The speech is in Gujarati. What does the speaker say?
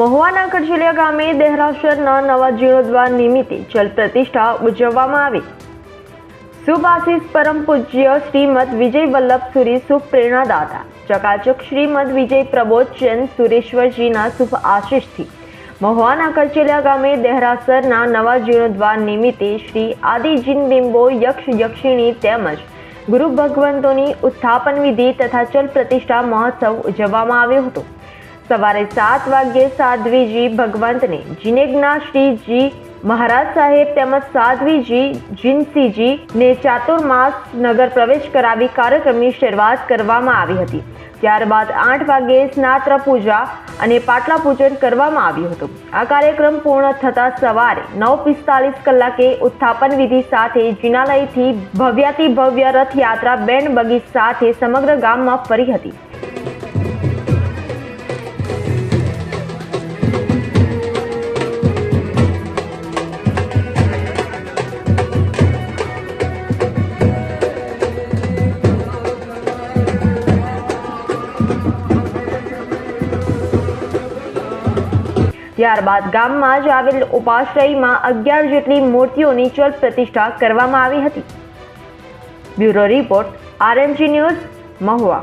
મહુવાના કડછલિયા ગામે દેહરાસરના નવા જીર્ણોદ્વાર નિમિત્તે જલ પ્રતિષ્ઠા ઉજવવામાં આવી। શુભ આશીષ પરમ પૂજ્ય શ્રીમદ વિજય વલ્લભ સુરી શુભ પ્રેરણાદાતા ચકાચક શ્રીમદ વિજય પ્રબોધચંદ સુરેશ્વરજીના શુભ આશીષથી મહુવાના કડછલિયા ગામે દેહરાસરના નવા જીર્ણોદ્વાર નિમિત્તે શ્રી આદિજીન બિંબો યક્ષ યક્ષિણી તેમજ ગુરુ ભગવંતોની ઉત્થાપન વિધિ તથા ચલ પ્રતિષ્ઠા મહોત્સવ ઉજવવામાં આવ્યો હતો। સવારે 7 વાગ્યે સાધ્વીજી ભગવંતને જીનેજ્ઞા શ્રીજી મહારાજ સાહેબ તેમજ સાધ્વીજી જીનસીજી ને ચાતુર્માસ નગર પ્રવેશ કરાવી કાર્યક્રમની શરૂઆત કરવામાં આવી હતી। ત્યારબાદ 8 વાગ્યે સ્નાત્ર પૂજા અને પાટલા પૂજન કરવામાં આવ્યું હતું। આ કાર્યક્રમ પૂર્ણ થતા સવારે 9:45 કલાકે ઉત્થાપન વિધિ સાથે જિનાલયથી ભવ્યાતિ ભવ્ય રથયાત્રા બેન્ડ બગી સાથે સમગ્ર ગામમાં ફરી હતી। ત્યારબાદ ગામમાં જ આવેલ ઉપાશ્રયમાં 11 જેટલી મૂર્તિઓની ચલ પ્રતિષ્ઠા કરવામાં આવી હતી। Bureau report RMG news Mahuva.